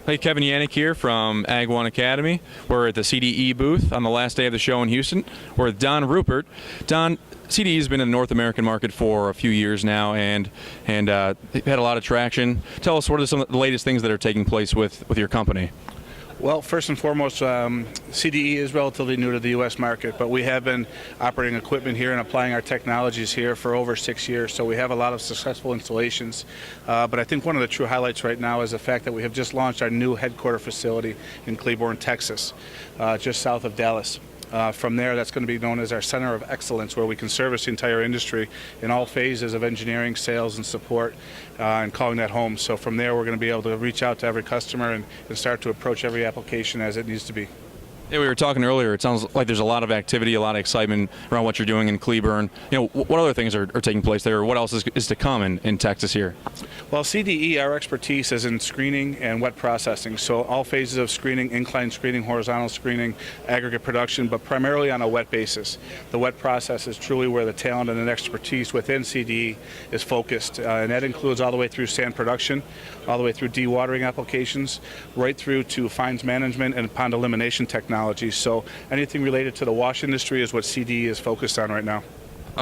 Hey, Kevin Yannick here from AGG1 Academy. We're at the CDE booth on the last day of the show in Houston. We're with Don Ruppert. Don, CDE has been in the North American market for a few years now and they've had a lot of traction. Tell us, what are some of the latest things that are taking place with your company? Well, first and foremost, CDE is relatively new to the U.S. market, but we have been operating equipment here and applying our technologies here for over 6 years, so we have a lot of successful installations. But I think one of the true highlights right now is the fact that we have just launched our new headquarter facility in Cleburne, Texas, just south of Dallas. From there, that's going to be known as our Center of Excellence, where we can service the entire industry in all phases of engineering, sales, and support, and calling that home. So from there, we're going to be able to reach out to every customer and start to approach every application as it needs to be. Yeah, we were talking earlier. It sounds like there's a lot of activity, a lot of excitement around what you're doing in Cleburne. What other things are taking place there? What else is to come in Texas here? Well, CDE, our expertise is in screening and wet processing. So all phases of screening, incline screening, horizontal screening, aggregate production, but primarily on a wet basis. The wet process is truly where the talent and the expertise within CDE is focused. And that includes all the way through sand production, all the way through dewatering applications, right through to fines management and pond elimination technology. So anything related to the wash industry is what CDE is focused on right now.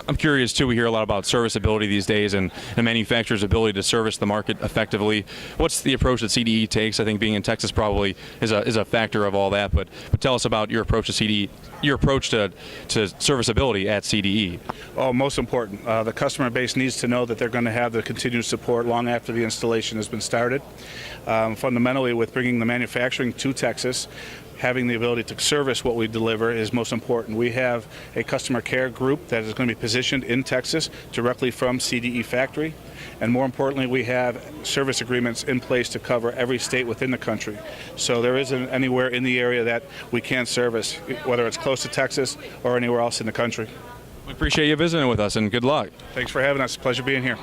I'm curious too, we hear a lot about serviceability these days and manufacturers' ability to service the market effectively. What's the approach that CDE takes? I think being in Texas probably is a factor of all that, but tell us about your approach to CDE, your approach to serviceability at CDE. Oh, most important. The customer base needs to know that they're going to have the continued support long after the installation has been started. Fundamentally, with bringing the manufacturing to Texas, having the ability to service what we deliver is most important. We have a customer care group that is going to be positioned in Texas directly from CDE factory, and more importantly, we have service agreements in place to cover every state within the country. So there isn't anywhere in the area that we can't service, whether it's close to Texas or anywhere else in the country. We appreciate you visiting with us, and good luck. Thanks for having us. Pleasure being here.